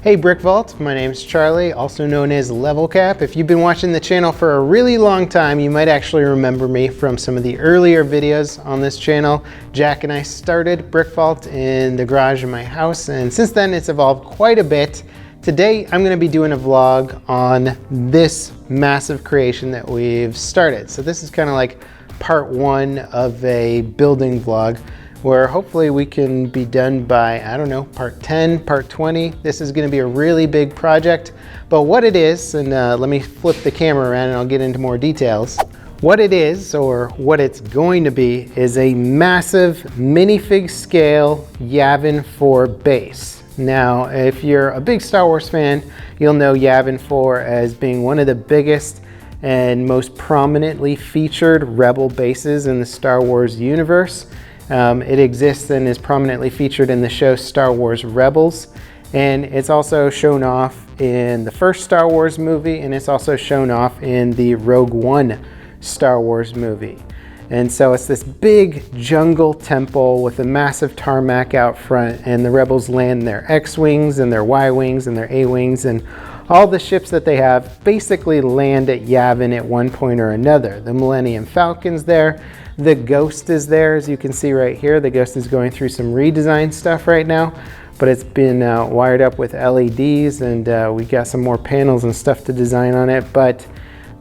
Hey BrickVault, my name is Charlie, also known as Level Cap. If you've been watching the channel for a really long time, you might actually remember me from some of the earlier videos on this channel. Jack and I started BrickVault in the garage of my house, and since then it's evolved quite a bit. Today I'm going to be doing a vlog on this massive creation that we've started. So this is kind of like part one of a building vlog, where hopefully we can be done by, I don't know, part 10, part 20. This is gonna be a really big project, but what it is, and let me flip the camera around and I'll get into more details. What it is, or what it's going to be, is a massive minifig scale Yavin 4 base. Now, if you're a big Star Wars fan, you'll know Yavin 4 as being one of the biggest and most prominently featured Rebel bases in the Star Wars universe. It exists and is prominently featured in the show Star Wars Rebels, and it's also shown off in the first Star Wars movie, and it's also shown off in the Rogue One Star Wars movie. And so it's this big jungle temple with a massive tarmac out front, and the Rebels land their X-Wings and their Y-Wings and their A-Wings, and all the ships that they have basically land at Yavin at one point or another. The Millennium Falcon's there. The Ghost is there, as you can see right here. The Ghost is going through some redesign stuff right now, but it's been wired up with LEDs, and we got some more panels and stuff to design on it. But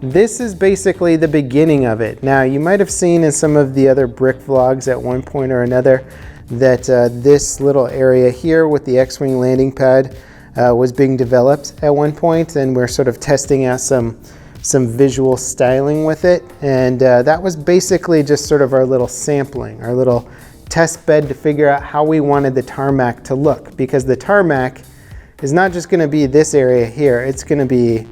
this is basically the beginning of it. Now, you might have seen in some of the other brick vlogs at one point or another that this little area here with the X-Wing landing pad was being developed at one point, and we're sort of testing out some visual styling with it, and that was basically just sort of our little sampling, our little test bed to figure out how we wanted the tarmac to look, because the tarmac is not just going to be this area here, it's going to be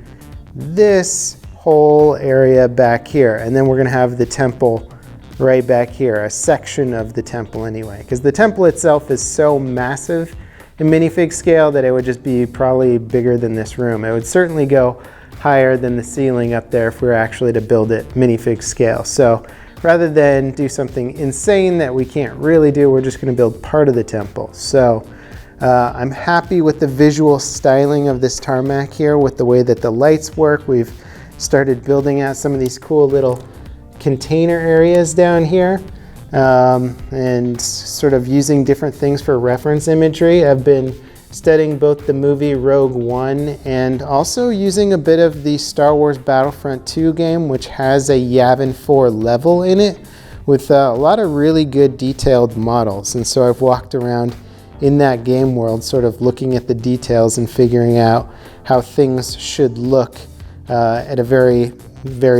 this whole area back here, and then we're going to have the temple right back here, a section of the temple anyway, because the temple itself is so massive in minifig scale that it would just be probably bigger than this room. It would certainly go higher than the ceiling up there if we were actually to build it minifig scale. So rather than do something insane that we can't really do, we're just going to build part of the temple. So I'm happy with the visual styling of this tarmac here, with the way that the lights work. We've started building out some of these cool little container areas down here, and sort of using different things for reference imagery. I've been studying both the movie Rogue One and also using a bit of the Star Wars Battlefront 2 game, which has a Yavin 4 level in it with a lot of really good detailed models. And so I've walked around in that game world sort of looking at the details and figuring out how things should look at a very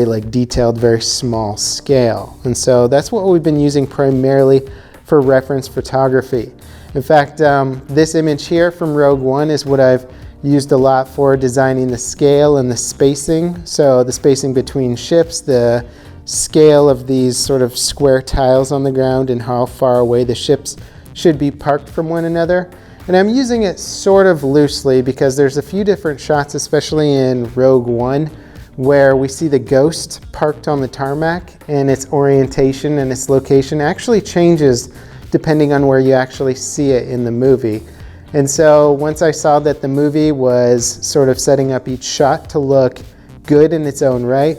like detailed, very small scale. And so that's what we've been using primarily for reference photography. In fact, this image here from Rogue One is what I've used a lot for designing the scale and the spacing. So the spacing between ships, the scale of these sort of square tiles on the ground, and how far away the ships should be parked from one another. And I'm using it sort of loosely because there's a few different shots, especially in Rogue One, where we see the Ghost parked on the tarmac, and its orientation and its location actually changes depending on where you actually see it in the movie. And so once I saw that the movie was sort of setting up each shot to look good in its own right,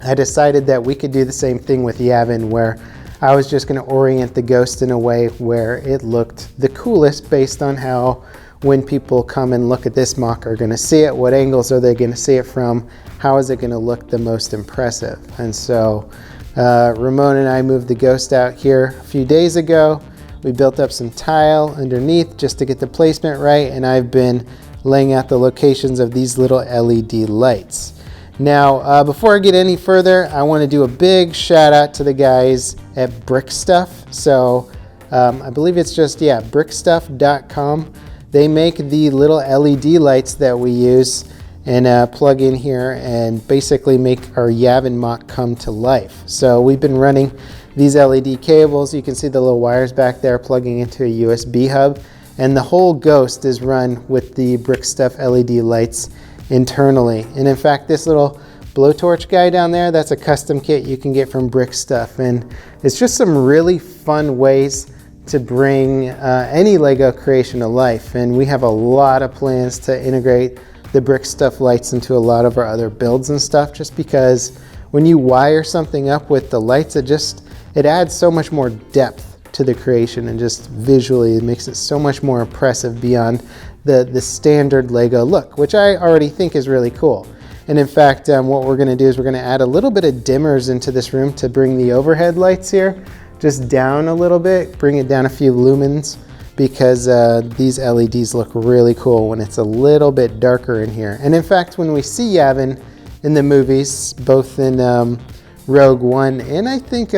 I decided that we could do the same thing with Yavin, where I was just going to orient the Ghost in a way where it looked the coolest based on how, when people come and look at this mock, are going to see it, what angles are they going to see it from, how is it going to look the most impressive. And so Ramon and I moved the Ghost out here a few days ago. We built up some tile underneath just to get the placement right, and I've been laying out the locations of these little LED lights. Now, before I get any further, I want to do a big shout out to the guys at BrickStuff. So I believe it's just, BrickStuff.com. They make the little LED lights that we use and plug in here and basically make our Yavin mock come to life. So we've been running these LED cables. You can see the little wires back there plugging into a USB hub, and the whole Ghost is run with the BrickStuff LED lights internally. And in fact, this little blowtorch guy down there, that's a custom kit you can get from BrickStuff, and it's just some really fun ways to bring any Lego creation to life. And we have a lot of plans to integrate the BrickStuff lights into a lot of our other builds and stuff, just because when you wire something up with the lights, it adds so much more depth to the creation, and just visually it makes it so much more impressive beyond the standard Lego look, which I already think is really cool. And in fact, what we're gonna do is we're gonna add a little bit of dimmers into this room to bring the overhead lights here just down a little bit, bring it down a few lumens, because these LEDs look really cool when it's a little bit darker in here. And in fact, when we see Yavin in the movies, both in Rogue One and I think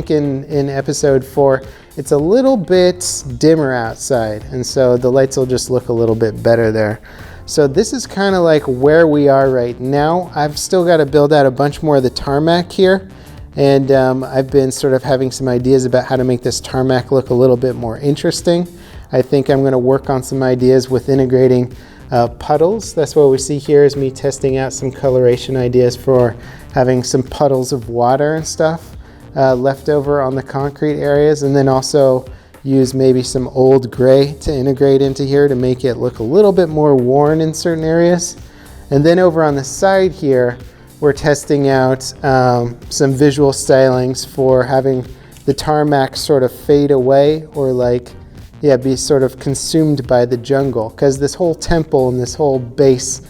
in episode 4, it's a little bit dimmer outside, and so the lights will just look a little bit better there. So this is kind of like where we are right now. I've still got to build out a bunch more of the tarmac here. And I've been sort of having some ideas about how to make this tarmac look a little bit more interesting. I think I'm going to work on some ideas with integrating puddles. That's what we see here, is me testing out some coloration ideas for having some puddles of water and stuff left over on the concrete areas, and then also use maybe some old gray to integrate into here to make it look a little bit more worn in certain areas. And then over on the side here, we're testing out some visual stylings for having the tarmac sort of fade away, or be sort of consumed by the jungle, because this whole temple and this whole base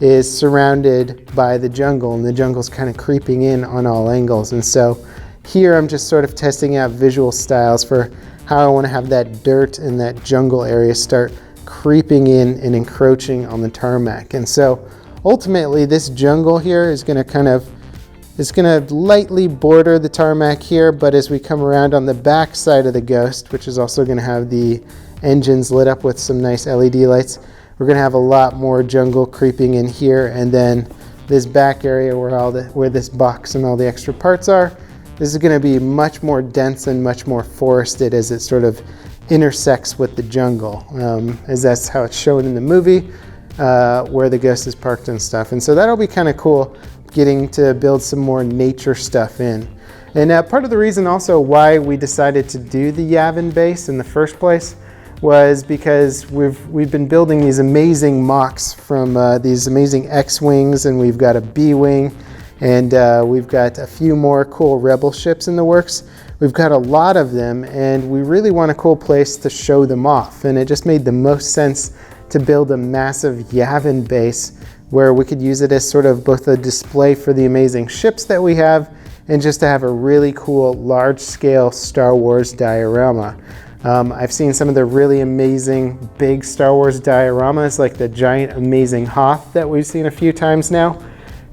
is surrounded by the jungle, and the jungle's kind of creeping in on all angles. And so here I'm just sort of testing out visual styles for how I want to have that dirt and that jungle area start creeping in and encroaching on the tarmac. And so ultimately, this jungle here is going to lightly border the tarmac here, but as we come around on the back side of the Ghost, which is also going to have the engines lit up with some nice LED lights, we're going to have a lot more jungle creeping in here. And then this back area where this box and all the extra parts are, this is going to be much more dense and much more forested as it sort of intersects with the jungle, as that's how it's shown in the movie. Where the Ghost is parked and stuff. And so that'll be kind of cool, getting to build some more nature stuff in. And part of the reason also why we decided to do the Yavin base in the first place was because we've been building these amazing mocks from these amazing X-Wings, and we've got a B-Wing, and we've got a few more cool Rebel ships in the works. We've got a lot of them, and we really want a cool place to show them off. And it just made the most sense to build a massive Yavin base where we could use it as sort of both a display for the amazing ships that we have, and just to have a really cool large-scale Star Wars diorama. I've seen some of the really amazing big Star Wars dioramas, like the giant amazing Hoth that we've seen a few times now.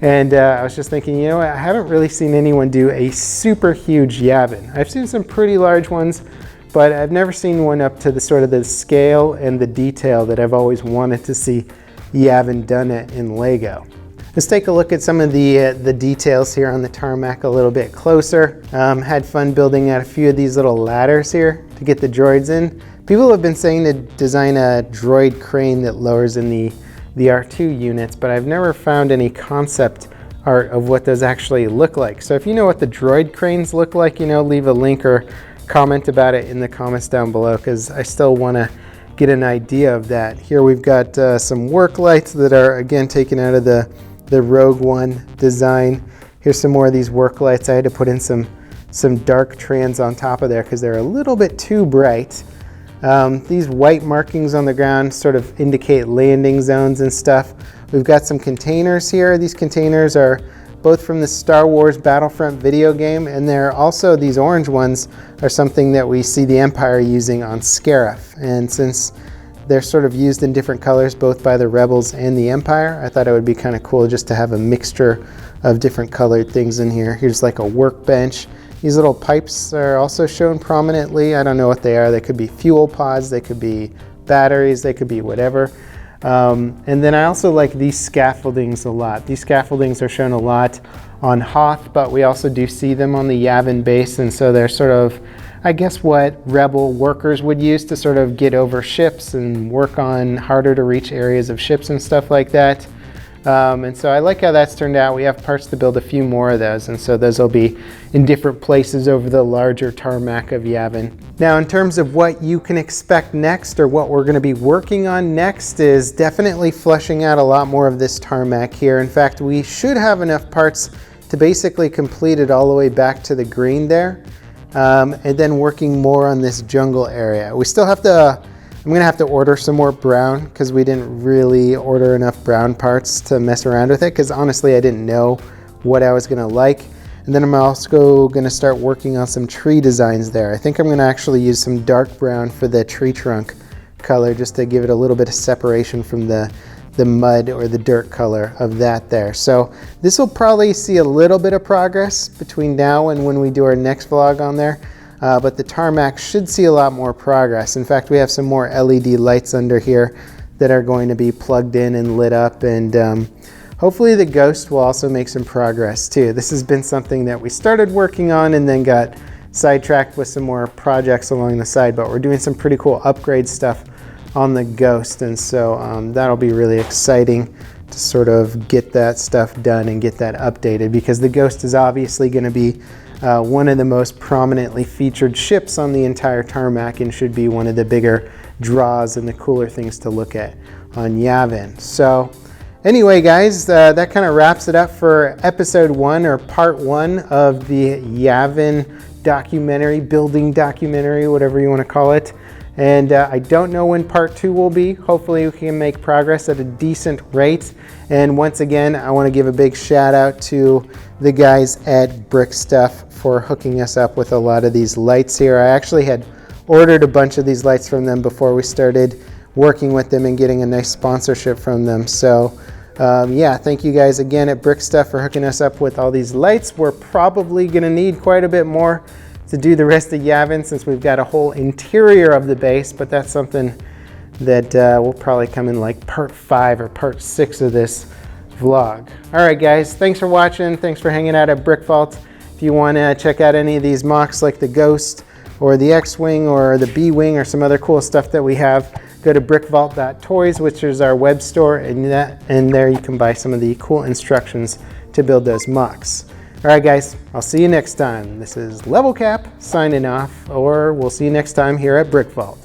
And I was just thinking, you know what, I haven't really seen anyone do a super huge Yavin. I've seen some pretty large ones, but I've never seen one up to the sort of the scale and the detail that I've always wanted to see Yavin done it in Lego. Let's take a look at some of the details here on the tarmac a little bit closer. Had fun building out a few of these little ladders here to get the droids in. People have been saying to design a droid crane that lowers in the R2 units, but I've never found any concept art of what those actually look like. So if you know what the droid cranes look like, you know, leave a link or comment about it in the comments down below, because I still want to get an idea of that. Here we've got some work lights that are again taken out of the Rogue One design. Here's some more of these work lights. I had to put in some dark trans on top of there because they're a little bit too bright. These white markings on the ground sort of indicate landing zones and stuff. We've got some containers here. These containers are both from the Star Wars Battlefront video game, and they're also, these orange ones are something that we see the Empire using on Scarif. And since they're sort of used in different colors, both by the Rebels and the Empire, I thought it would be kind of cool just to have a mixture of different colored things in here. Here's like a workbench. These little pipes are also shown prominently. I don't know what they are. They could be fuel pods, they could be batteries, they could be whatever. And then I also like these scaffoldings a lot. These scaffoldings are shown a lot on Hoth, but we also do see them on the Yavin base, and so they're sort of, I guess, what Rebel workers would use to sort of get over ships and work on harder to reach areas of ships and stuff like that. And so I like how that's turned out. We have parts to build a few more of those, and so those will be in different places over the larger tarmac of Yavin. Now, in terms of what you can expect next, or what we're going to be working on next, is definitely fleshing out a lot more of this tarmac here. In fact, we should have enough parts to basically complete it all the way back to the green there, and then working more on this jungle area. We still have to, I'm gonna have to order some more brown, because we didn't really order enough brown parts to mess around with it, because honestly I didn't know what I was gonna like. And then I'm also gonna start working on some tree designs there. I think I'm gonna actually use some dark brown for the tree trunk color, just to give it a little bit of separation from the mud or the dirt color of that there. So this will probably see a little bit of progress between now and when we do our next vlog on there. But the tarmac should see a lot more progress. In fact, we have some more LED lights under here that are going to be plugged in and lit up, and hopefully the ghost will also make some progress too. This has been something that we started working on and then got sidetracked with some more projects along the side, but we're doing some pretty cool upgrade stuff on the ghost, and so that'll be really exciting to sort of get that stuff done and get that updated, because the ghost is obviously going to be one of the most prominently featured ships on the entire tarmac, and should be one of the bigger draws and the cooler things to look at on Yavin. So anyway guys, that kind of wraps it up for episode 1, or part 1 of the Yavin documentary, building documentary, whatever you want to call it. And I don't know when part 2 will be. Hopefully we can make progress at a decent rate. And once again, I want to give a big shout out to the guys at BrickStuff for hooking us up with a lot of these lights here. I actually had ordered a bunch of these lights from them before we started working with them and getting a nice sponsorship from them. So yeah, thank you guys again at BrickStuff for hooking us up with all these lights. We're probably going to need quite a bit more to do the rest of Yavin, since we've got a whole interior of the base, but that's something that will probably come in like part 5 or part 6 of this vlog. All right guys, thanks for watching. Thanks for hanging out at BrickVault. If you want to check out any of these mocks like the Ghost or the X-Wing or the B-Wing or some other cool stuff that we have, go to BrickVault.toys, which is our web store, and there you can buy some of the cool instructions to build those mocks. All right guys, I'll see you next time. This is Level Cap signing off, or we'll see you next time here at BrickVault.